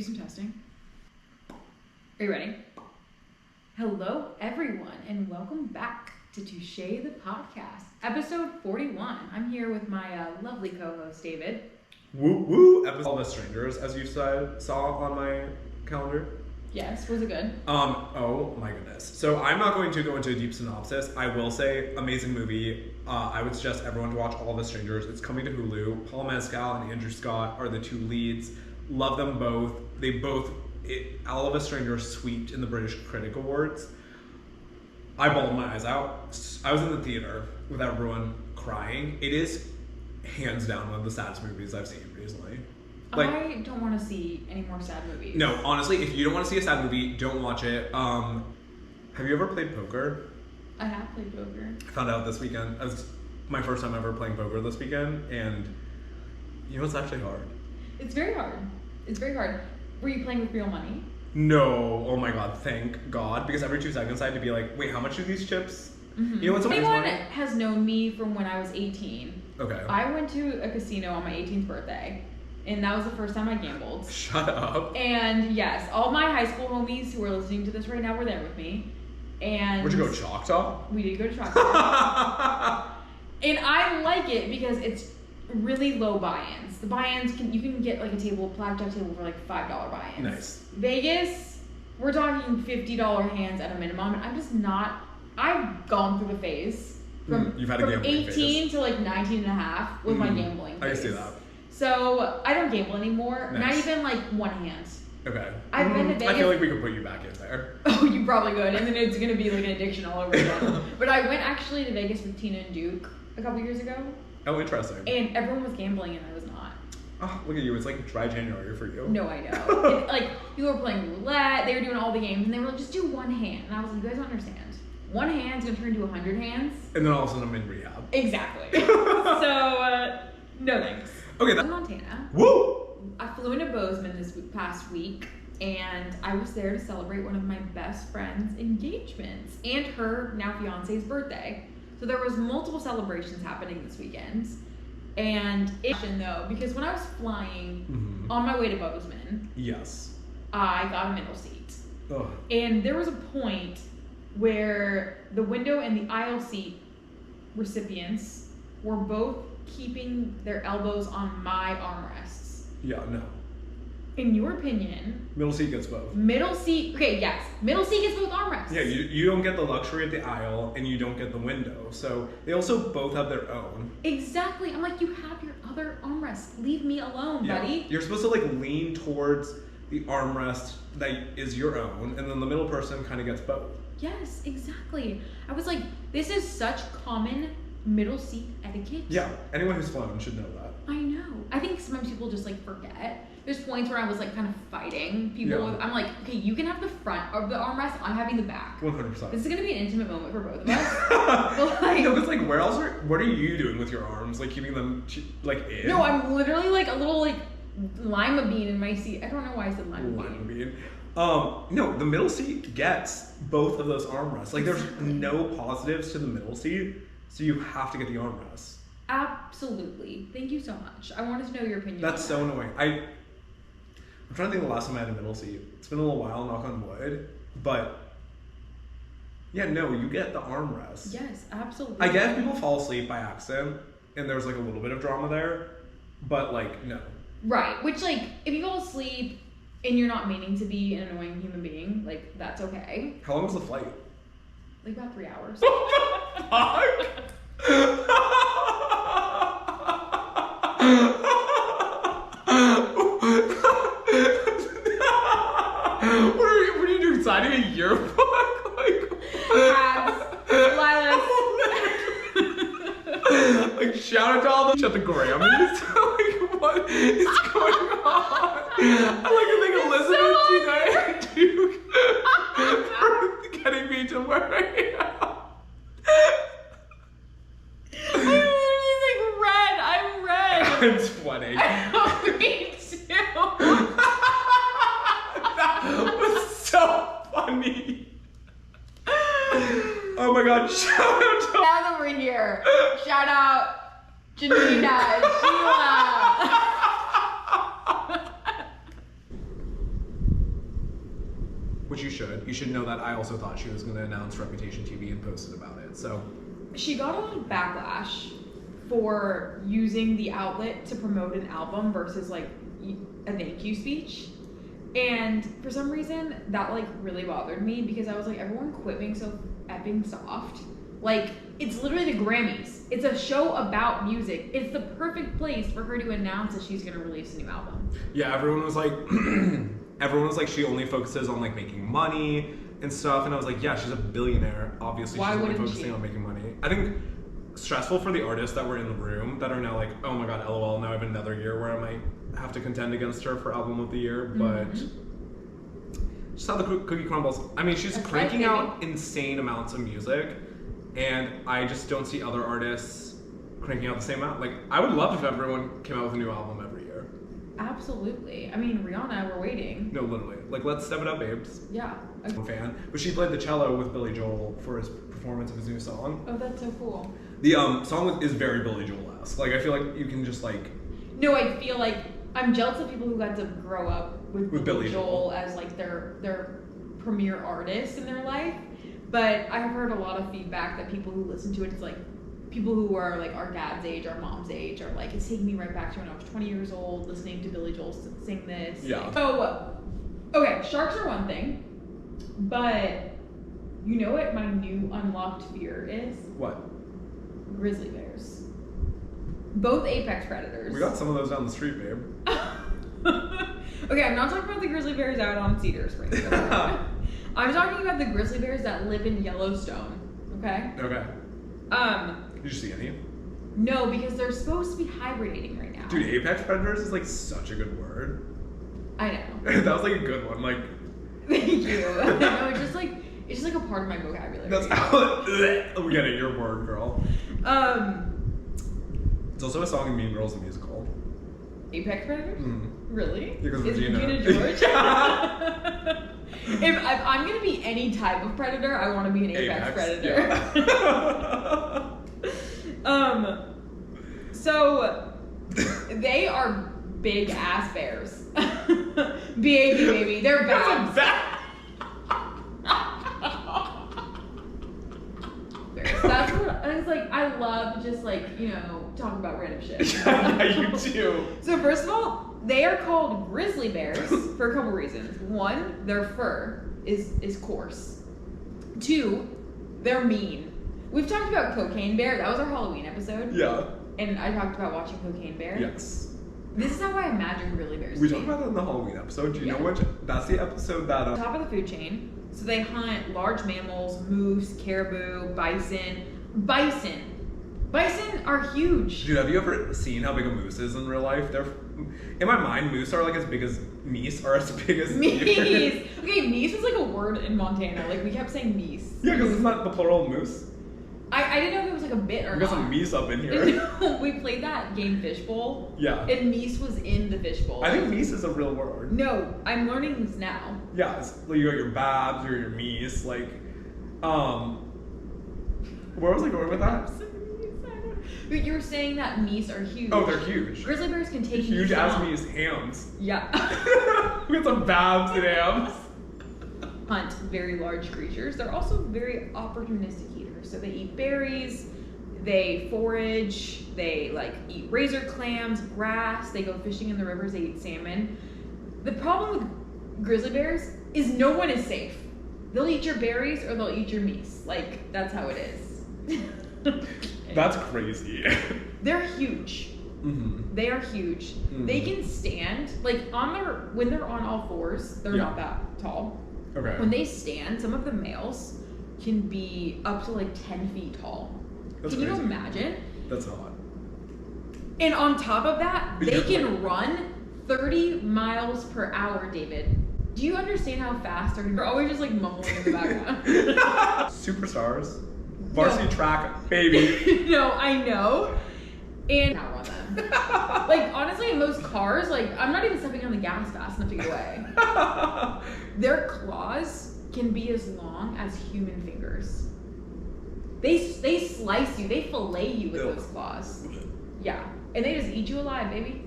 do some testing? Are you ready? Hello, everyone, and welcome back to Touche the Podcast, episode 41. I'm here with my lovely co-host, David. Woo woo! Episode All of Us Strangers, as you saw on my calendar. Yes, was it good? Oh my goodness. So I'm not going to go into a deep synopsis. I will say, amazing movie. I would suggest everyone to watch All of Us Strangers. It's coming to Hulu. Paul Mescal and Andrew Scott are the two leads. Love them both. All of Us Strangers swept in the British Critic Awards. I bawled my eyes out. I was in the theater with everyone crying. It is hands down one of the saddest movies I've seen recently. I don't want to see any more sad movies. No, honestly, if you don't want to see a sad movie, don't watch it. Have you ever played poker? I have played poker. I found out this weekend. It was my first time ever playing poker this weekend, and you know, it's actually hard. It's very hard. It's very hard. Were you playing with real money? No. Oh my god, thank God. Because every 2 seconds I had to be like, wait, how much do these chips? Mm-hmm. You know what Anyone has known me from when I was 18. Okay. I went to a casino on my 18th birthday. And that was the first time I gambled. Shut up. And yes, all my high school homies who are listening to this right now were there with me. And where'd you go, Choctaw? We did go to Choctaw. And I like it because it's really low buy-ins. The buy-ins, you can get like a blackjack table for like $5 buy-ins. Nice. Vegas, we're talking $50 hands at a minimum. And I'm just not, I've gone through the phase from, You've had a from 18 phase. to like 19 and a half with my gambling phase. I can see that. So I don't gamble anymore. Nice. Not even like one hand. Okay. I've been to Vegas. I feel like we could put you back in there. Oh, you probably could, and then it's gonna be like an addiction all over again. But I went actually to Vegas with Tina and Duke a couple years ago. Oh, interesting. And everyone was gambling and I was not. Oh, look at you. It's like dry January for you. No, I know. And, like, people were playing roulette, they were doing all the games, and they were like, just do one hand. And I was like, you guys don't understand. One hand's gonna turn into 100 hands. And then all of a sudden I'm in rehab. Exactly. So, no thanks. Okay, I'm in Montana. Woo! I flew into Bozeman this past week, and I was there to celebrate one of my best friend's engagements and her now fiance's birthday. So there was multiple celebrations happening this weekend. And though, because when I was flying on my way to Bozeman, yes, I got a middle seat. Ugh. And there was a point where the window and the aisle seat recipients were both keeping their elbows on my armrests. Yeah, no. In your opinion, Middle seat gets both. middle seat gets both armrests. Yeah, you don't get the luxury of the aisle and you don't get the window. So they also both have their own. Exactly. I'm like, you have your other armrest. Leave me alone, Yeah. buddy. You're supposed to like lean towards the armrest that is your own, and then the middle person kind of gets both. Yes, exactly. I was like, this is such common middle seat etiquette. Yeah, anyone who's flown should know that. I know. I think sometimes people just like forget. There's points where I was like kind of fighting people. Yeah. I'm like, okay, you can have the front of the armrest. I'm having the back. 100%. This is gonna be an intimate moment for both of us. But like, no, it's like, what are you doing with your arms? Like keeping them like in? no, I'm literally like a little like lima bean in my seat. I don't know why I said lima bean. No, the middle seat gets both of those armrests. Like there's no positives to the middle seat, so you have to get the armrests. Absolutely. Thank you so much. I wanted to know your opinion. That's so annoying. I'm trying to think of the last time I had a middle seat. It's been a little while, knock on wood. But yeah, no, you get the armrest. Yes, absolutely. I get if people fall asleep by accident and there's like a little bit of drama there, but like no. Right. Which like if you fall asleep and you're not meaning to be an annoying human being, like that's okay. How long was the flight? Like about 3 hours. What are you doing? Signing a yearbook? Like, Lilas. Like, shout out to all the Grammys. Like, what is going on? I like to thank Elizabeth Janae and Duke for getting me to where I am. I'm red. I'm sweating. Me too. That was so funny. Oh my god, shout out to Now that we're here, shout out Janina, Sheila. which you should. You should know that I also thought she was going to announce Reputation TV and posted about it. So she got a lot of backlash for using the outlet to promote an album versus like a thank you speech. And for some reason that like really bothered me because I was like, everyone quit being so effing soft. Like, it's literally the Grammys. It's a show about music. It's the perfect place for her to announce that she's gonna release a new album. Yeah, everyone was like, she only focuses on like making money and stuff. And I was like, yeah, she's a billionaire. Obviously, Why she's only wouldn't focusing she? on making money. I think stressful for the artists that were in the room that are now like, oh my god, LOL, now I have another year where I might have to contend against her for album of the year. But just how the cookie crumbles. I mean, she's cranking out insane amounts of music. And I just don't see other artists cranking out the same amount. Like, I would love if everyone came out with a new album every year. Absolutely. I mean, Rihanna, we're waiting. No, literally. Like, let's step it up, babes. Yeah. I'm a fan. But she played the cello with Billy Joel for his performance of his new song. Oh, that's so cool. The song is very Billy Joel-esque. Like, I feel like you can just, like... No, I feel like I'm jealous of people who got to grow up with Billy Joel as, like, their premier artist in their life. But I have heard a lot of feedback that people who listen to it, it's like people who are like our dad's age, our mom's age, are like, it's taking me right back to when I was 20 years old, listening to Billy Joel sing this. Yeah. So, okay, sharks are one thing, but you know what my new unlocked fear is? What? Grizzly bears. Both apex predators. We got some of those down the street, babe. Okay, I'm not talking about the grizzly bears out on Cedar Springs. I'm talking about the grizzly bears that live in Yellowstone, okay? Okay. Did you see any? No, because they're supposed to be hibernating right now. Dude, apex predators is like such a good word. I know. That was like a good one. Like, thank you. No, it's just like a part of my vocabulary. that's how we get it. You're a word girl. It's also a song in Mean Girls the musical. Apex predators? Really? Because Is Regina George? If I'm gonna be any type of predator, I want to be an apex predator. Yeah. So they are big ass bears. B-A-B, baby. They're babs. That's what I was like. I love just like, you know, talking about random shit. Yeah, you do. So first of all, they are called grizzly bears for a couple reasons. One, their fur is coarse. Two, they're mean. We've talked about Cocaine Bear. That was our Halloween episode. Yeah. And I talked about watching Cocaine Bear. Yes. This is how I imagine grizzly bears. We talked about it in the Halloween episode. Do you know which? That's the episode that... Top of the food chain. So they hunt large mammals, moose, caribou, bison. Bison are huge. Dude, have you ever seen how big a moose is in real life? They're... In my mind, moose are like as big as meese are as big as... Meese. Okay, meese is like a word in Montana. Like, we kept saying meese. Yeah, because it's not the plural of moose. I didn't know if it was like a bit or We got not. some meese up in here. We played that game Fishbowl. Yeah. And meese was in the fishbowl. I think meese is a real word. No, I'm learning this now. Yeah, it's, like, you got your babs or your meese, like... Where was I going with that? But you were saying that meese are huge. Oh, they're huge. Grizzly bears can take Huge meese ass down. meese hams. Yeah. We got some babs and hams. Hunt very large creatures. They're also very opportunistic eaters. So they eat berries, they forage, they like eat razor clams, grass, they go fishing in the rivers, they eat salmon. The problem with grizzly bears is no one is safe. They'll eat your berries or they'll eat your meese. Like, that's how it is. That's crazy. They're huge. Mm-hmm. They are huge. Mm-hmm. They can stand, like when they're on all fours, they're not that tall. Okay. When they stand, some of the males can be up to like 10 feet tall. That's can crazy. you imagine? That's hot. And on top of that, they can run 30 miles per hour, David. Do you understand how fast they're always just like mumbling in the background? Superstars. Varsity track, baby. No, I know. And outrun them. Like, honestly, in most cars, like, I'm not even stepping on the gas fast enough to get away. Their claws can be as long as human fingers. They slice you, they fillet you with those claws. Yeah. And they just eat you alive, baby.